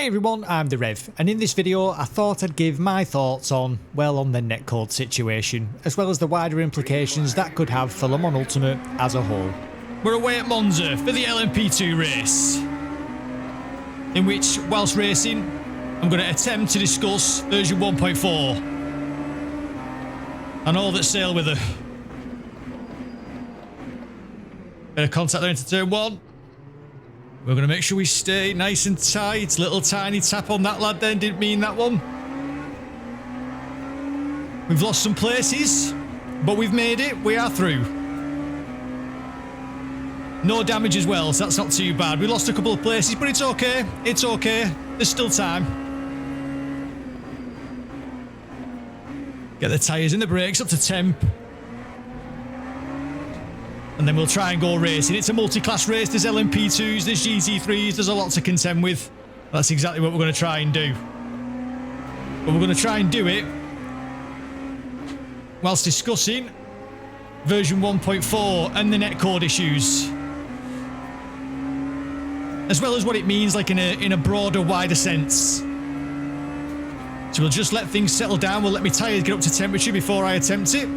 everyone, I'm the Rev, and in this video I thought I'd give my thoughts on, well, on the netcode situation, as well as the wider implications that could have for Le Mans Ultimate as a whole. We're away at Monza for the LMP2 race, in which, whilst racing, I'm going to attempt to discuss version 1.4 and all that sail with her. Bit of contact there into turn one. We're going to make sure we stay nice and tight. Little tiny tap on that lad then, didn't mean that one. We've lost some places, but we've made it. We are through. No damage as well, so that's not too bad. We lost a couple of places, but it's okay. It's okay. There's still time. Get the tyres and the brakes up to temp. And then we'll try and go racing. It's a multi-class race. There's LMP2s, there's GT3s, there's a lot to contend with. That's exactly what we're going to try and do. But we're going to try and do it whilst discussing version 1.4 and the netcode issues, as well as what it means like in a broader, wider sense. So we'll just let things settle down. We'll let my tyres get up to temperature before I attempt it,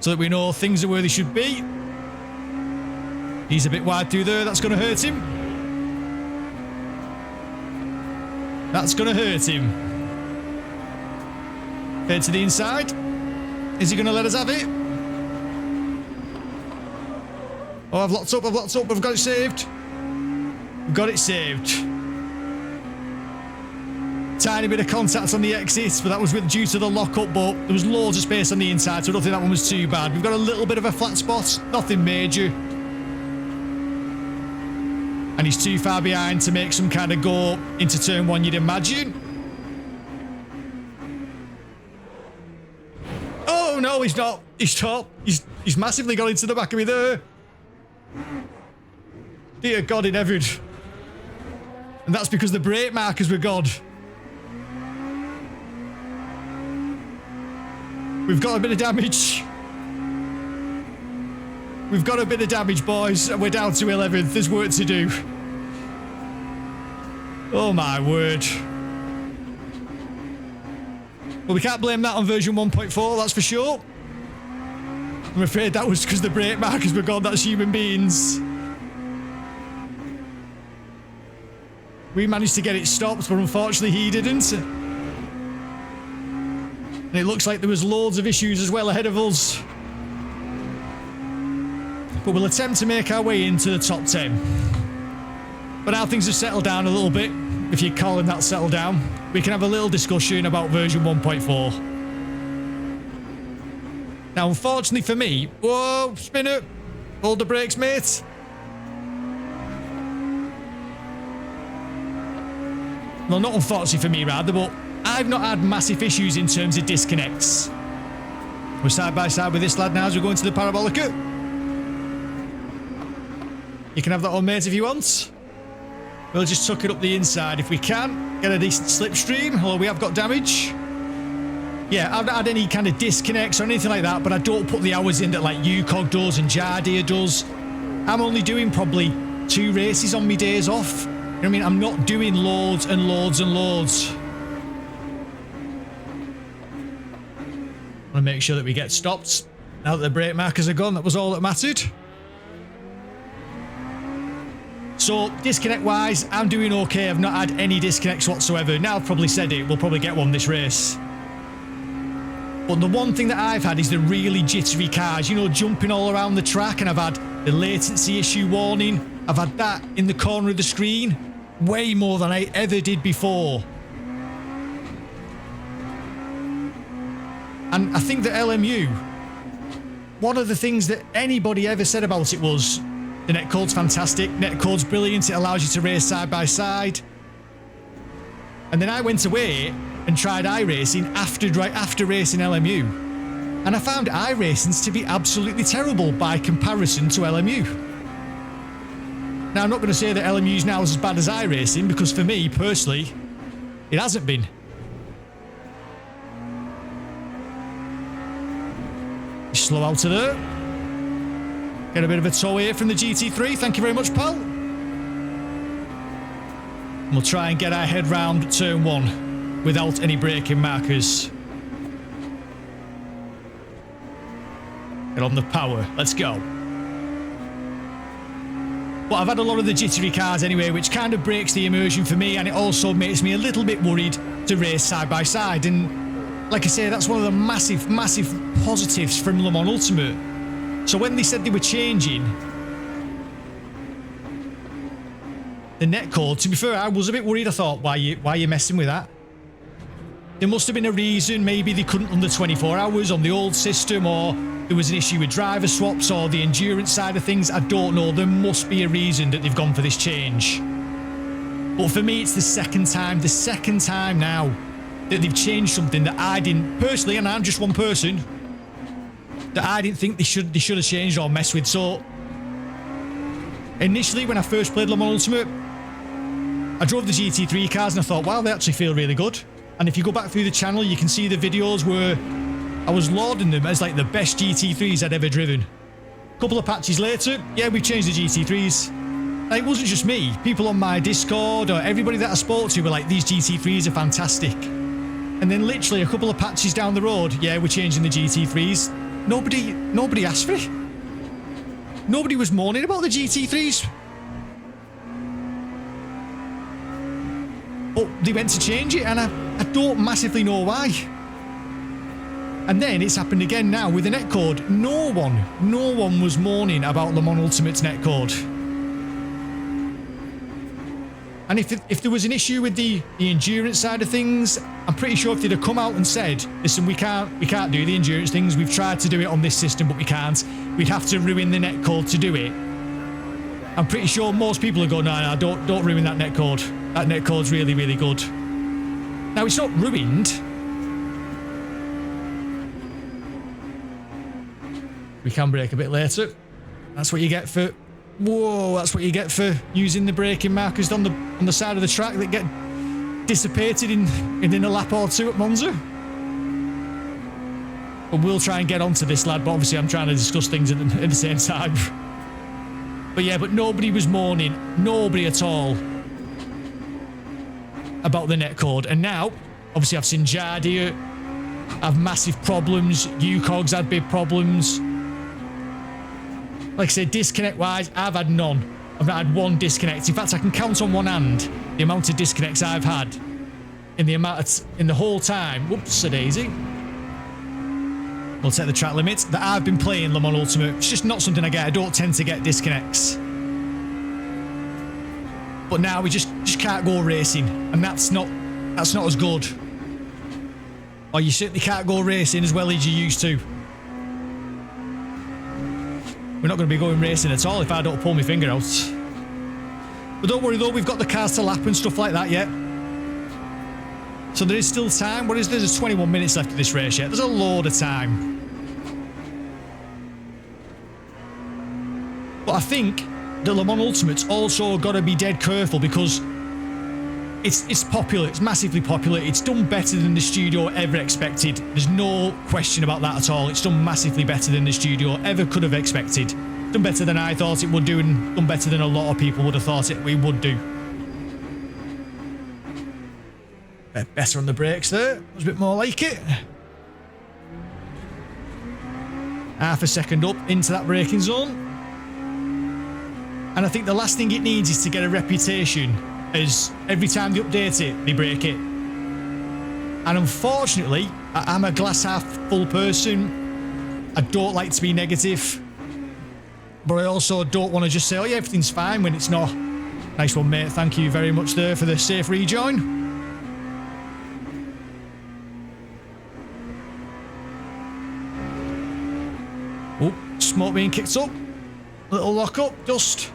so that we know things are where they should be. He's a bit wide through there. That's going to hurt him. That's going to hurt him. Head to the inside. Is he going to let us have it? Oh, I've locked up, We've got it saved. We've got it saved. Tiny bit of contact on the exits, but that was due to the lock-up, but there was loads of space on the inside, so I don't think that one was too bad. We've got a little bit of a flat spot, nothing major. And he's too far behind to make some kind of go into turn one, you'd imagine. Oh, no, he's not. He's not. He's massively got into the back of me there. Dear God in heaven. And that's because the brake markers were gone. We've got a bit of damage. We've got a bit of damage, boys, and we're down to 11th. There's work to do. Oh, my word. Well, we can't blame that on version 1.4, that's for sure. I'm afraid that was because the brake markers were gone. That's human beings. We managed to get it stopped, but unfortunately he didn't. And it looks like there was loads of issues as well ahead of us. But we'll attempt to make our way into the top 10. But now things have settled down a little bit, if you're calling that settle down, we can have a little discussion about version 1.4. Now, unfortunately for me... Whoa, spinner! Hold the brakes, mate. Well, not unfortunately for me, rather, but I've not had massive issues in terms of disconnects. We're side by side with this lad now as we go into the Parabolica. You can have that on, mate, if you want. We'll just tuck it up the inside if we can. Get a decent slipstream, although we have got damage. Yeah, I've not had any kind of disconnects or anything like that, but I don't put the hours in that like UCOG does and Jardia does. I'm only doing probably 2 races on my days off. You know what I mean? I'm not doing loads and loads and loads. I want to make sure that we get stopped. Now that the brake markers are gone, that was all that mattered. So, disconnect-wise, I'm doing okay. I've not had any disconnects whatsoever. Now I've probably said it, we'll probably get one this race. But the one thing that I've had is the really jittery cars, you know, jumping all around the track, and I've had the latency issue warning. I've had that in the corner of the screen way more than I ever did before. And I think that LMU, one of the things that anybody ever said about it was, the netcode's fantastic, netcode's brilliant, it allows you to race side by side. And then I went away and tried iRacing right after racing LMU. And I found iRacing to be absolutely terrible by comparison to LMU. Now, I'm not going to say that LMU is now as bad as iRacing, because for me, personally, it hasn't been. Slow out of there. Get a bit of a tow here from the GT3. Thank you very much, pal. We'll try and get our head round turn 1 without any braking markers. Get on the power. Let's go. But I've had a lot of the jittery cars anyway, which kind of breaks the immersion for me, and it also makes me a little bit worried to race side by side. And like I say, that's one of the massive, massive positives from Le Mans Ultimate. So when they said they were changing the netcode, to be fair, I was a bit worried. I thought, why are you messing with that? There must have been a reason. Maybe they couldn't run the 24 hours on the old system, or there was an issue with driver swaps or the endurance side of things. I don't know. There must be a reason that they've gone for this change. But for me, it's the second time now that they've changed something that I didn't personally, and I'm just one person, that I didn't think they should have changed or messed with. So initially, when I first played Le Mans Ultimate, I drove the GT3 cars and I thought, wow, they actually feel really good. And if you go back through the channel, you can see the videos where I was lauding them as like the best GT3s I'd ever driven. A couple of patches later, yeah, we've changed the GT3s. And it wasn't just me. People on my Discord or everybody that I spoke to were like, these GT3s are fantastic. And then literally a couple of patches down the road, yeah, we're changing the GT3s. Nobody asked for it. Nobody was moaning about the GT3s. But they went to change it, and I don't massively know why. And then it's happened again now with the netcode. No one was moaning about Le Mans Ultimate's netcode. And if there was an issue with the endurance side of things, I'm pretty sure if they'd have come out and said, listen, we can't do the endurance things, we've tried to do it on this system, but we can't, we'd have to ruin the netcode to do it. I'm pretty sure most people would go, no, don't ruin that netcode. That netcode's really, really good. Now, it's not ruined. We can brake a bit later. That's what you get for... Whoa, that's what you get for using the braking markers on the side of the track that get dissipated in a lap or two at Monza. But we'll try and get onto this, lad, but obviously I'm trying to discuss things at the same time. But yeah, but nobody was moaning. Nobody at all. About the netcode. And now, obviously I've seen Jardia have massive problems. UCOG's had big problems. Like I said, disconnect-wise, I've had none. I've not had one disconnect. In fact, I can count on one hand the amount of disconnects I've had in the whole time. Whoops, a daisy. We'll take the track limit that I've been playing Le Mans Ultimate. It's just not something I get. I don't tend to get disconnects. But now we just can't go racing, and that's not as good. Or you certainly can't go racing as well as you used to. We're not going to be going racing at all if I don't pull my finger out. But don't worry though, we've got the cars to lap and stuff like that yet. So there is still time. What is there? There's 21 minutes left of this race yet. There's a load of time. But I think the Le Mans Ultimate's also got to be dead careful because it's popular. It's massively popular. It's done better than the studio ever expected. There's no question about that at all. It's done massively better than the studio ever could have expected. Done better than I thought it would do, and done better than a lot of people would have thought it would do. Better on the brakes there. That was a bit more like it. Half a second up into that braking zone. And I think the last thing it needs is to get a reputation as every time they update it, they break it. And unfortunately, I'm a glass half full person. I don't like to be negative. But I also don't want to just say, oh yeah, everything's fine when it's not. Nice one, mate. Thank you very much there for the safe rejoin. Oh, smoke being kicked up. Little lock up, just.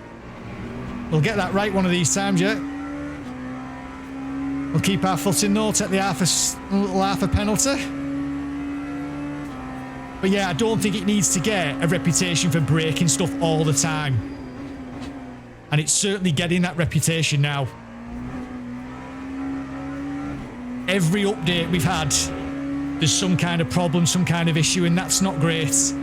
We'll get that right one of these times, yeah. We'll keep our foot in though, take the little half a penalty. But yeah, I don't think it needs to get a reputation for breaking stuff all the time. And it's certainly getting that reputation now. Every update we've had, there's some kind of problem, some kind of issue, and that's not great.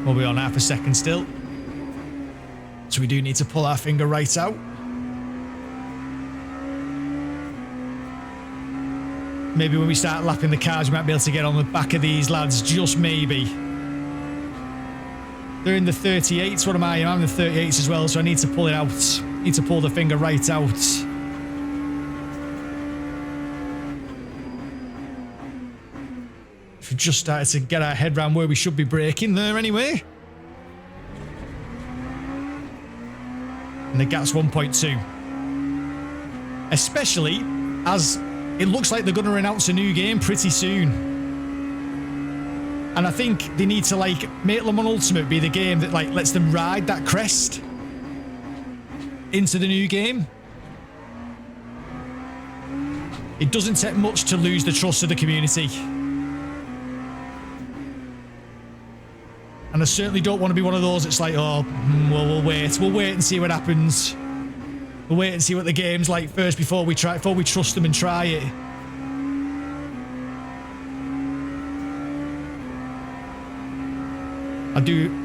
We'll be on half a second still. So we do need to pull our finger right out. Maybe when we start lapping the cars, we might be able to get on the back of these lads, just maybe. They're in the 38s. What am I? I'm in the 38s as well, so I need to pull it out. Need to pull the finger right out. We've just started to get our head around where we should be braking there anyway. And the gap's 1.2. Especially as it looks like they're going to announce a new game pretty soon. And I think they need to like make Le Mans Ultimate be the game that like lets them ride that crest into the new game. It doesn't take much to lose the trust of the community. And I certainly don't want to be one of those that's like, oh, well, we'll wait and see what happens. We'll wait and see what the game's like first before we trust them and try it.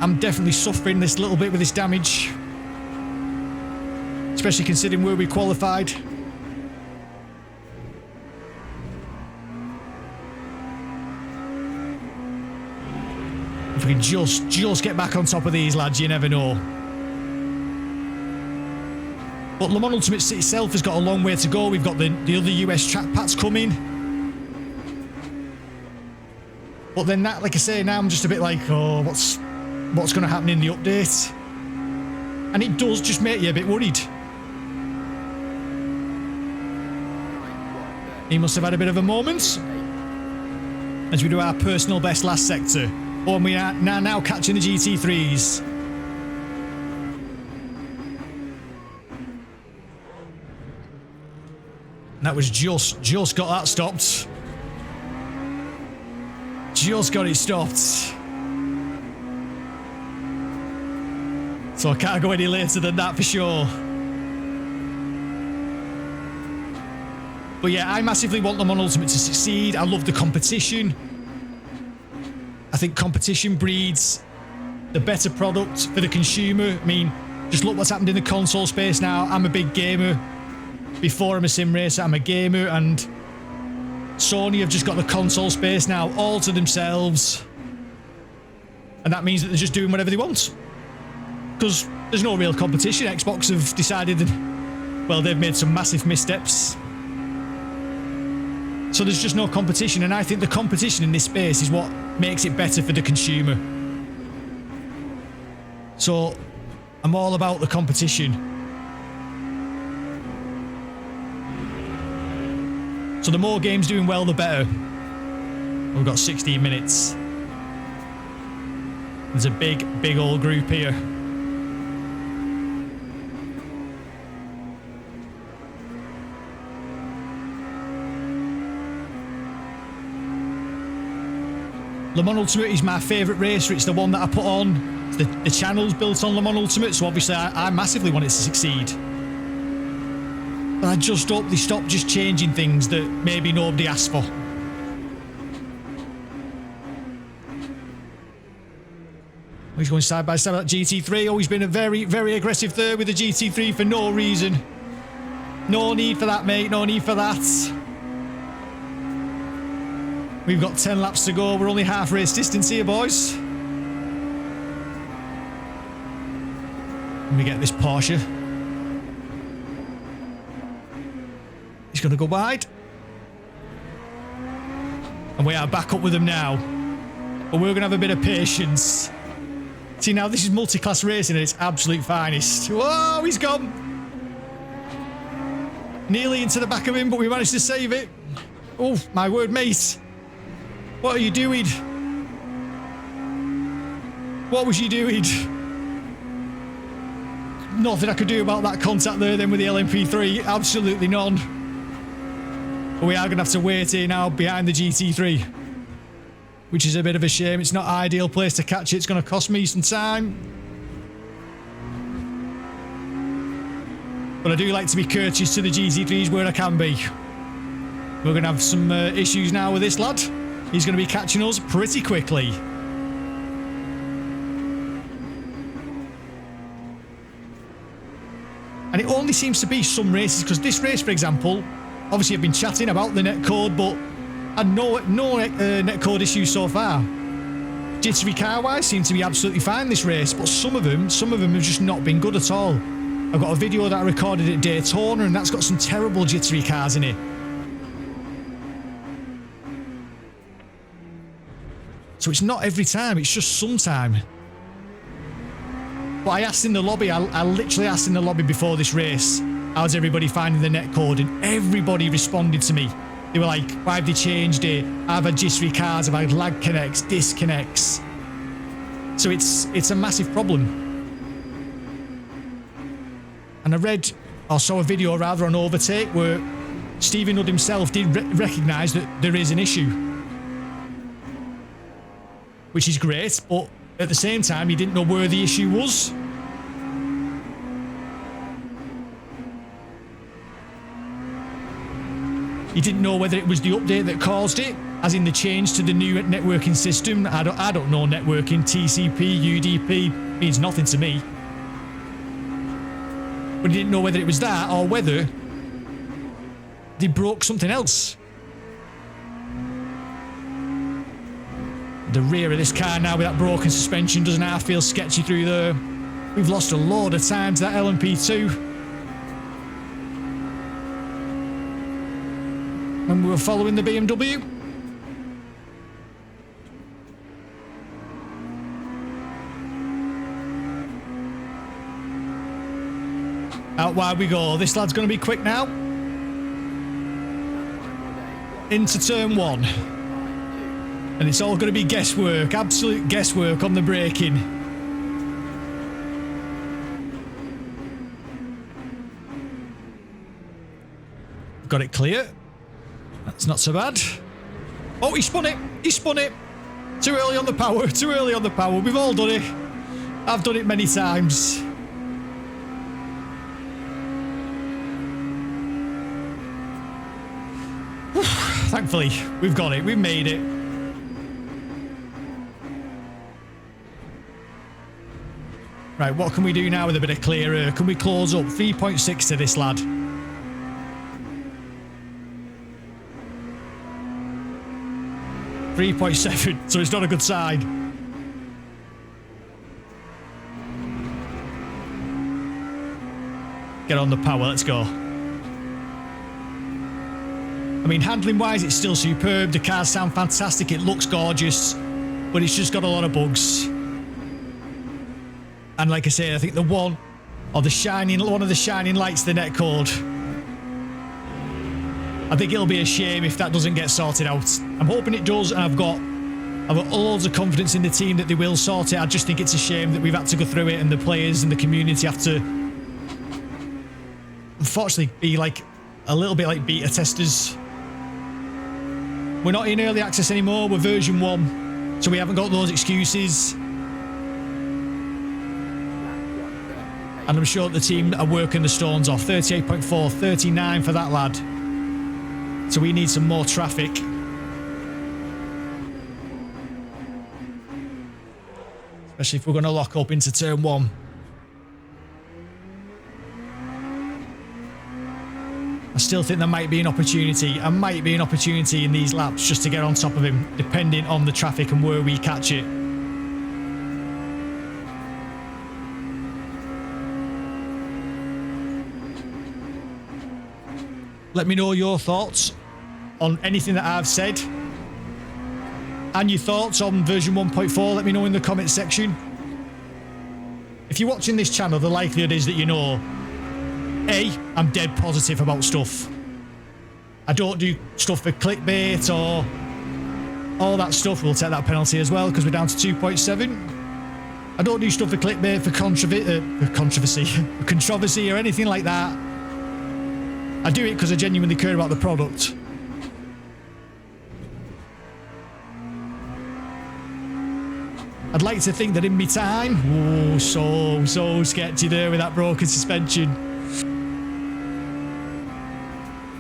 I'm definitely suffering this little bit with this damage. Especially considering where we qualified. If we can just get back on top of these lads, you never know. But Le Mans Ultimate itself has got a long way to go. We've got the other US track packs coming. But then that, like I say, now I'm just a bit like, oh, what's going to happen in the update? And it does just make you a bit worried. He must have had a bit of a moment. As we do our personal best last sector. Oh, and we are now catching the GT3s. And that was just got that stopped. Just got it stopped. So I can't go any later than that for sure. But yeah, I massively want Le Mans Ultimate to succeed. I love the competition. I think competition breeds the better product for the consumer. I mean, just look what's happened in the console space now. I'm a big gamer. Before I'm a sim racer, I'm a gamer, and Sony have just got the console space now all to themselves. And that means that they're just doing whatever they want. Because there's no real competition. Xbox have decided that, well, they've made some massive missteps. So there's just no competition, and I think the competition in this space is what makes it better for the consumer. So I'm all about the competition. So the more games doing well, the better. We've got 16 minutes. There's a big old group here. Le Mans Ultimate is my favourite racer. It's the one that I put on. The channel's built on Le Mans Ultimate, so obviously I massively want it to succeed. But I just hope they stop just changing things that maybe nobody asked for. He's going side by side with that GT3. Oh, he's been a very aggressive there with the GT3 for no reason. No need for that, mate. No need for that. We've got 10 laps to go. We're only half race distance here, boys. Let me get this Porsche. He's going to go wide. And we are back up with him now. But we're going to have a bit of patience. See, now this is multi-class racing at its absolute finest. Whoa, he's gone. Nearly into the back of him, but we managed to save it. Oh, my word, mate. What are you doing? What was you doing? Nothing I could do about that contact there then with the LMP3. Absolutely none. But we are going to have to wait here now behind the GT3. Which is a bit of a shame. It's not an ideal place to catch it. It's going to cost me some time. But I do like to be courteous to the GT3s where I can be. We're going to have some issues now with this lad. He's going to be catching us pretty quickly. And it only seems to be some races, because this race, for example, obviously I've been chatting about the netcode, but I had no netcode issues so far. Jittery car-wise seem to be absolutely fine this race, but some of them have just not been good at all. I've got a video that I recorded at Daytona, and that's got some terrible jittery cars in it. So it's not every time, it's just sometime. But I asked in the lobby, I literally asked in the lobby before this race, how's everybody finding the netcode? And everybody responded to me. They were like, why have they changed it? I've had jittery cars, I've had lag connects, disconnects. So it's a massive problem. And I read, or saw a video rather on Overtake where Stephen Hood himself did recognise that there is an issue. Which is great, but at the same time, he didn't know where the issue was. He didn't know whether it was the update that caused it, as in the change to the new networking system. I don't know networking. TCP, UDP means nothing to me. But he didn't know whether it was that or whether they broke something else. The rear of this car now with that broken suspension doesn't half feel sketchy through there. We've lost a load of time to that LMP2. When we were following the BMW. Out wide we go. This lad's going to be quick now. Into turn 1. And it's all going to be guesswork, absolute guesswork on the braking. Got it clear. That's not so bad. Oh, he spun it. He spun it. Too early on the power. Too early on the power. We've all done it. I've done it many times. Thankfully, we've got it. We've made it. Right, what can we do now with a bit of clear air? Can we close up? 3.6 to this lad. .7, so it's not a good sign. Get on the power, let's go. I mean, handling-wise, it's still superb. The cars sound fantastic. It looks gorgeous, but it's just got a lot of bugs. And like I say, I think one of the shining lights, the netcode. I think it'll be a shame if that doesn't get sorted out. I'm hoping it does, and I've got loads of confidence in the team that they will sort it. I just think it's a shame that we've had to go through it, and the players and the community have to, unfortunately, be like a little bit like beta testers. We're not in early access anymore. We're version 1, so we haven't got those excuses. And I'm sure the team are working the stones off. 38.4, 39 for that lad. So we need some more traffic. Especially if we're going to lock up into turn 1. I still think there might be an opportunity. There might be an opportunity in these laps just to get on top of him, depending on the traffic and where we catch it. Let me know your thoughts on anything that I've said. And your thoughts on version 1.4, let me know in the comments section. If you're watching this channel, the likelihood is that you know, A, I'm dead positive about stuff. I don't do stuff for clickbait or all that stuff. We'll take that penalty as well because we're down to 2.7. I don't do stuff for clickbait, for controversy or anything like that. I do it because I genuinely care about the product. I'd like to think that in my time... Oh, so sketchy there with that broken suspension.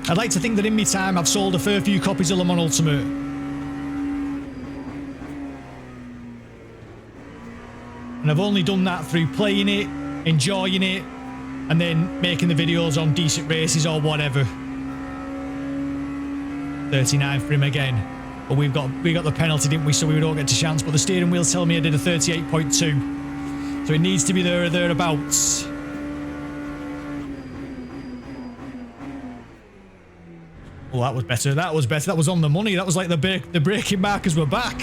I'd like to think that in my time I've sold a fair few copies of Le Mans Ultimate. And I've only done that through playing it, enjoying it, and then making the videos on decent races or whatever. 39 for him again. But we got the penalty, didn't we? So we don't get a chance. But the steering wheel's telling me I did a 38.2. So it needs to be there or thereabouts. Oh, that was better. That was better. That was on the money. That was like the braking markers were back.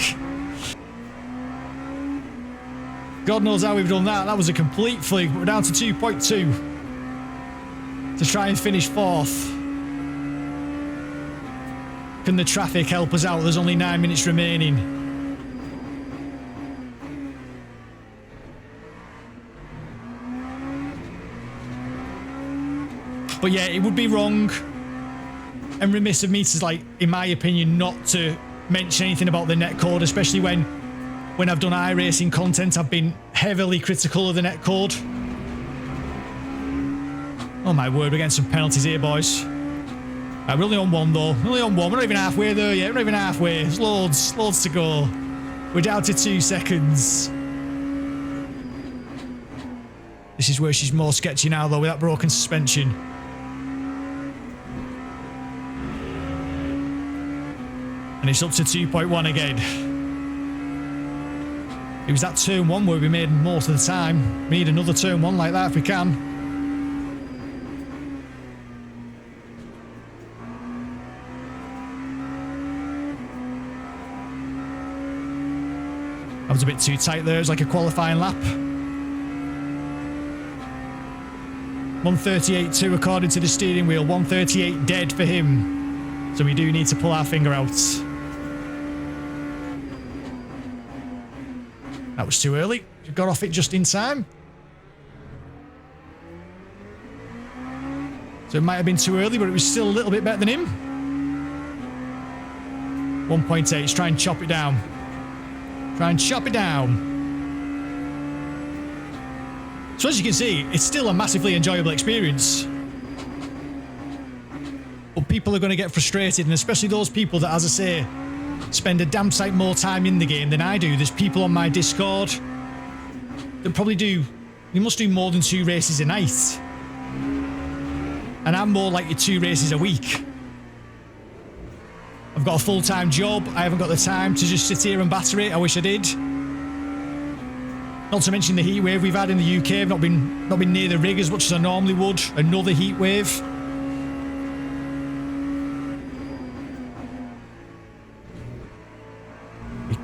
God knows how we've done that. That was a complete fluke. We're down to 2.2 to try and finish 4th. Can the traffic help us out? There's only 9 minutes remaining. But yeah, it would be wrong and remiss of me to, like, in my opinion, not to mention anything about the netcode, especially when I've done iRacing content. I've been heavily critical of the netcode. Oh my word, we're getting some penalties here, boys. Right, we're only on 1 though. We're only on 1. We're not even halfway there yet. We're not even halfway. There's loads to go. We're down to 2 seconds. This is where she's more sketchy now though, with that broken suspension. And it's up to 2.1 again. It was that turn 1 where we made most of the time. We need another turn 1 like that if we can. That was a bit too tight there. It was like a qualifying lap. 138.2 according to the steering wheel. 138 dead for him. So we do need to pull our finger out. That was too early. We got off it just in time. So it might have been too early, but it was still a little bit better than him. 1.8. Let's try and chop it down. Try and chop it down. So as you can see, it's still a massively enjoyable experience. But people are going to get frustrated, and especially those people that, as I say, spend a damn sight more time in the game than I do. There's people on my Discord that probably do, you must do more than 2 races a night. And I'm more like 2 races a week. I've got a full-time job. I haven't got the time to just sit here and batter it. I wish I did. Not to mention the heat wave we've had in the UK. I've not been near the rig as much as I normally would. Another heat wave.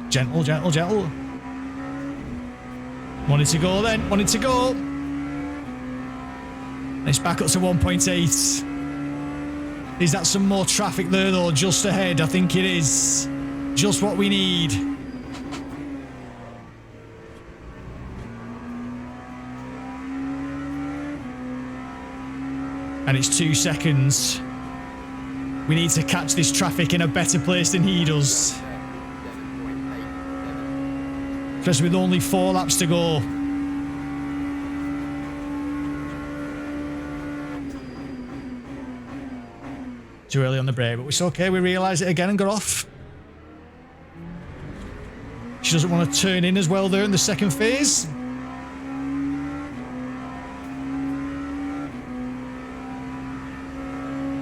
Gentle, gentle, gentle. Wanted to go then. Wanted to go. It's back up to 1.8. Is that some more traffic there though, just ahead? I think it is. Just what we need. And it's 2 seconds. We need to catch this traffic in a better place than he does. Because with only 4 laps to go. Too early on the brake, but it's okay. We realised it again and got off. She doesn't want to turn in as well there in the second phase.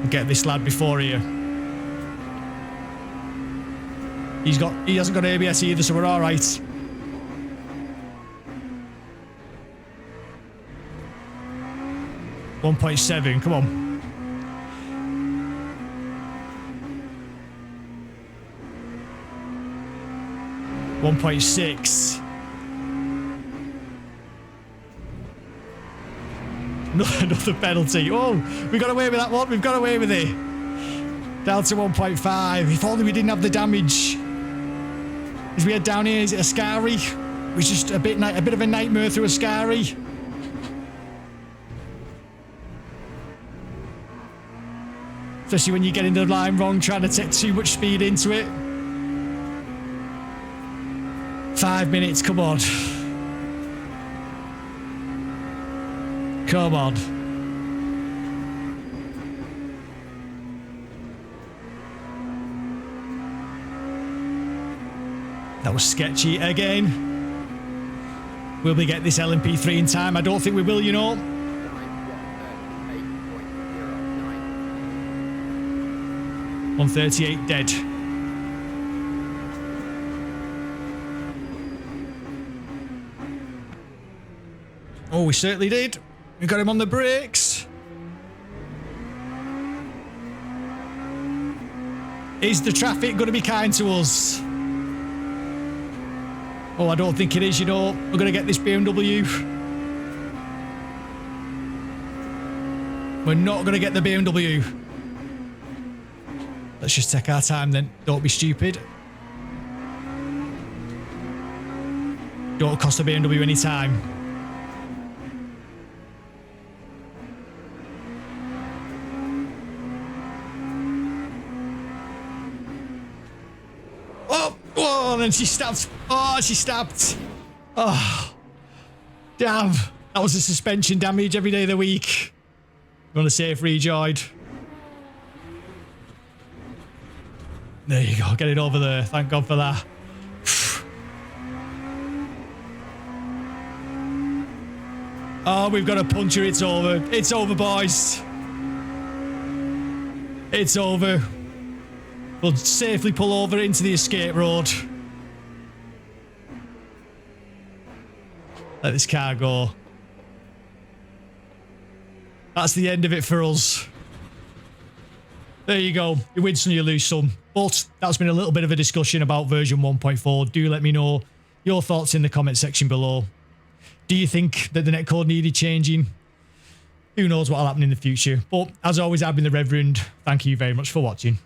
Get this lad before here. He hasn't got ABS either, so we're all right. .7, come on. .6. Another penalty. Oh, we got away with that one. We've got away with it. Down to 1.5. If only we didn't have the damage. As we head down here, is it a Scary? It was just a bit of a nightmare through a Scary. Especially when you get in the line wrong, trying to take too much speed into it. 5 minutes, come on. Come on. That was sketchy again. Will we get this LMP3 in time? I don't think we will, you know. 138 dead. Oh, we certainly did. We got him on the brakes. Is the traffic going to be kind to us? Oh, I don't think it is, you know. We're going to get this BMW. We're not going to get the BMW. Let's just take our time then. Don't be stupid. Don't cost the BMW any time. Oh, and then she stabbed. Oh, she stabbed. Oh, damn. That was the suspension damage every day of the week. You want to safe rejoined. There you go. Get it over there. Thank God for that. Oh, we've got a puncher. It's over. It's over, boys. It's over. We'll safely pull over into the escape road. Let this car go. That's the end of it for us. There you go. You win some, you lose some. But that's been a little bit of a discussion about version 1.4. Do let me know your thoughts in the comment section below. Do you think that the netcode needed changing? Who knows what will happen in the future. But as always, I've been the Reverend. Thank you very much for watching.